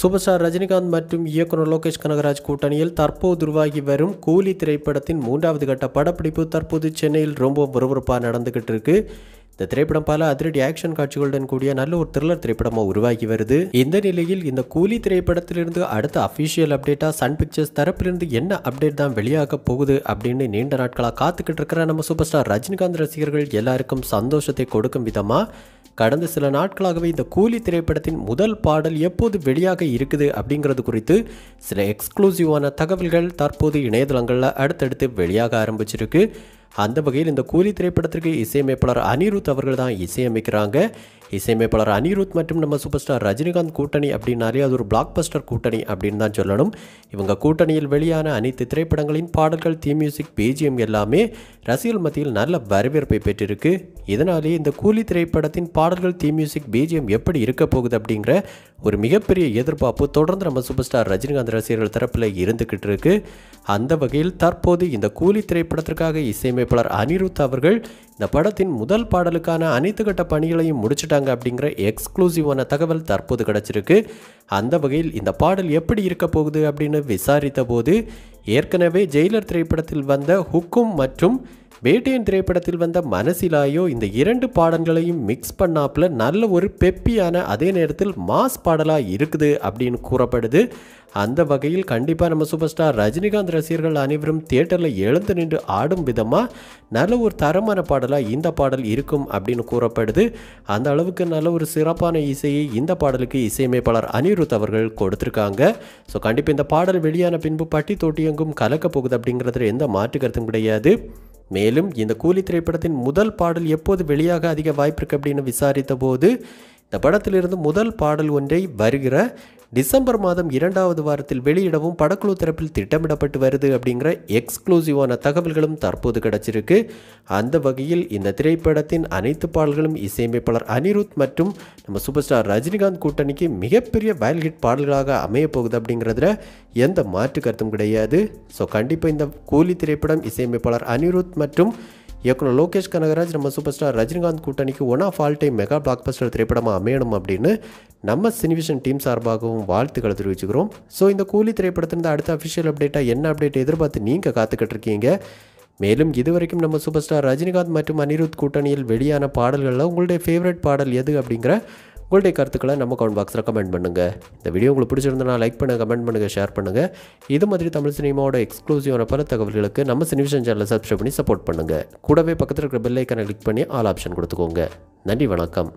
Super star Rajinikanth மற்றும் இயக்குனர் லோகேஷ் கனகராஜ் கூட்டணியில் தற்போது உருவாகி வரும் கூலி திரைப்படத்தின் 3வது கட்ட படப்பிடிப்பு தற்போது சென்னையில் ரொம்ப விறுவிறுப்பாக நடந்துகிட்டு இருக்கு. இந்த திரைப்படம் பல அதிரடி ஆக்ஷன் காட்சிகளுடன் கூடிய நல்ல ஒரு த்ரில்லர் திரைப்படமாக உருவாகி வருது. இந்த நிலையில் இந்த கூலி திரைப்படத்திலிருந்து அடுத்த அஃபிஷியல் அப்டேட்டா சன் பிக்சர்ஸ் தரப்பிலிருந்து என்ன அப்டேட் தான் வெளியாக போகுது அப்படின்னு நீண்ட நாட்களாக காத்துக்கிட்டு இருக்கிற நம்ம சூப்பர் ஸ்டார் ரஜினிகாந்த் ரசிகர்கள் எல்லாருக்கும் சந்தோஷத்தை கொடுக்கும் விதமாக கடந்த சில நாட்களாகவே இந்த கூலி திரைப்படத்தின் முதல் பாடல் எப்போது வெளியாக இருக்குது அப்படிங்கிறது குறித்து சில எக்ஸ்க்ளூசிவான தகவல்கள் தற்போது இணையதளங்களில் அடுத்தடுத்து வெளியாக ஆரம்பிச்சிருக்கு. அந்த வகையில் இந்த கூலி திரைப்படத்திற்கு இசையமைப்பாளர் அனிருத் அவர்கள் தான் இசையமைக்கிறாங்க. இசையமைப்பாளர் அனிருத் மற்றும் நம்ம சூப்பர் ஸ்டார் ரஜினிகாந்த் கூட்டணி அப்படின்னாலே அது ஒரு பிளாக் பஸ்டர் கூட்டணி அப்படின்னு தான் சொல்லணும். இவங்க கூட்டணியில் வெளியான அனைத்து திரைப்படங்களின் பாடல்கள், தீம் மியூசிக், பிஜிஎம் எல்லாமே ரசிகர்கள் மத்தியில் நல்ல வரவேற்பை பெற்றிருக்கு. இதனாலே இந்த கூலி திரைப்படத்தின் பாடல்கள், தீம் மியூசிக், பிஜிஎம் எப்படி இருக்க போகுது அப்படிங்கிற ஒரு மிகப்பெரிய எதிர்பார்ப்பு தொடர்ந்து நம்ம சூப்பர் ஸ்டார் ரஜினிகாந்த் ரசிகர்கள் தரப்பில் இருந்துக்கிட்டு இருக்கு. அந்த வகையில் தற்போது இந்த கூலி திரைப்படத்திற்காக இசையமைப்பாளர் அனிருத் அவர்கள் இந்த படத்தின் முதல் பாடலுக்கான அனைத்து கட்ட பணிகளையும் முடிச்சிட்டாங்க அப்படிங்கிற எக்ஸ்க்ளூசிவான தகவல் தற்போது கிடச்சிருக்கு. அந்த வகையில் இந்த பாடல் எப்படி இருக்க போகுது அப்படின்னு விசாரித்த போது ஏற்கனவே ஜெயிலர் திரைப்படத்தில் வந்த ஹுக்கும் மற்றும் வேட்டையன் திரைப்படத்தில் வந்த மனசிலாயோ இந்த 2 பாடல்களையும் மிக்ஸ் பண்ணாப்புல நல்ல ஒரு பெப்பியான அதே நேரத்தில் மாஸ் பாடலாக இருக்குது அப்படின்னு கூறப்படுது. அந்த வகையில் கண்டிப்பாக நம்ம சூப்பர் ஸ்டார் ரஜினிகாந்த் ரசிகர்கள் அனைவரும் தியேட்டரில் எழுந்து நின்று ஆடும் விதமாக நல்ல ஒரு தரமான பாடலாக இந்த பாடல் இருக்கும் அப்படின்னு கூறப்படுது. அந்த அளவுக்கு நல்ல ஒரு சிறப்பான இசையை இந்த பாடலுக்கு இசையமைப்பாளர் அனிருத் அவர்கள் கொடுத்துருக்காங்க. ஸோ கண்டிப்பாக இந்த பாடல் வெளியான பின்பு பட்டி தொட்டியெங்கும் கலக்கப் போகுது அப்படிங்கிறதுல எந்த மாற்று கருத்தும் கிடையாது. மேலும் இந்த கூலி திரைப்படத்தின் முதல் பாடல் எப்போது வெளியாக அதிக வாய்ப்பு இருக்குது அப்படின்னு விசாரித்த போது இந்த படத்திலிருந்து முதல் பாடல் ஒன்றை வருகிற டிசம்பர் மாதம் 2வது வாரத்தில் வெளியிடவும் படக்குழு தரப்பில் திட்டமிடப்பட்டு வருது அப்படிங்கிற எக்ஸ்க்ளூசிவான தகவல்களும் தற்போது கிடச்சிருக்கு. அந்த வகையில் இந்த திரைப்படத்தின் அனைத்து பாடல்களும் இசையமைப்பாளர் அனிருத் மற்றும் நம்ம சூப்பர் ஸ்டார் ரஜினிகாந்த் கூட்டணிக்கு மிகப்பெரிய வயல் ஹிட் பாடல்களாக அமைய போகுது அப்படிங்கிறதுல எந்த மாற்று கருத்தும் கிடையாது. ஸோ கண்டிப்பாக இந்த கூலி திரைப்படம் இசையமைப்பாளர் அனிருத் மற்றும் இயக்குனர் லோகேஷ் கனகராஜ் நம்ம சூப்பர் ஸ்டார் ரஜினிகாந்த் கூட்டணிக்கு one of all time mega blockbuster திரைப்படமாக அமையணும் அப்படின்னு நம்ம சினிவிஷன் டீம் சார்பாகவும் வாழ்த்துக்களை தெரிவிச்சுக்கிறோம். ஸோ இந்த கூலி திரைப்படத்திலிருந்து அடுத்த அஃபிஷியல் அப்டேட்டாக என்ன அப்டேட் எதிர்பார்த்து நீங்கள் காத்துக்கிட்டு இருக்கீங்க. மேலும் இதுவரைக்கும் நம்ம சூப்பர் ஸ்டார் ரஜினிகாந்த் மற்றும் அனிருத் கூட்டணியில் வெளியான பாடல்களில் உங்களுடைய ஃபேவரட் பாடல் எது அப்படிங்கிற உங்களுடைய கருத்துக்களை நம்ம கமெண்ட் பாக்ஸில் கமெண்ட் பண்ணுங்கள். இந்த வீடியோ உங்களுக்கு பிடிச்சிருந்தனா லைக் பண்ணுங்கள், கமெண்ட் பண்ணுங்கள், ஷேர் பண்ணுங்கள். இது மாதிரி தமிழ் சினிமாவோட எக்ஸ்க்ளூசிவான பல தகவல்களுக்கு நம்ம சினிவிஷன் சேனலை சப்ஸ்கிரைப் பண்ணி சப்போர்ட் பண்ணுங்கள். கூடவே பக்கத்தில் இருக்கிற பெல் ஐக்கானை கிளிக் பண்ணி ஆல் ஆப்ஷன் கொடுத்துக்கோங்க. நன்றி, வணக்கம்.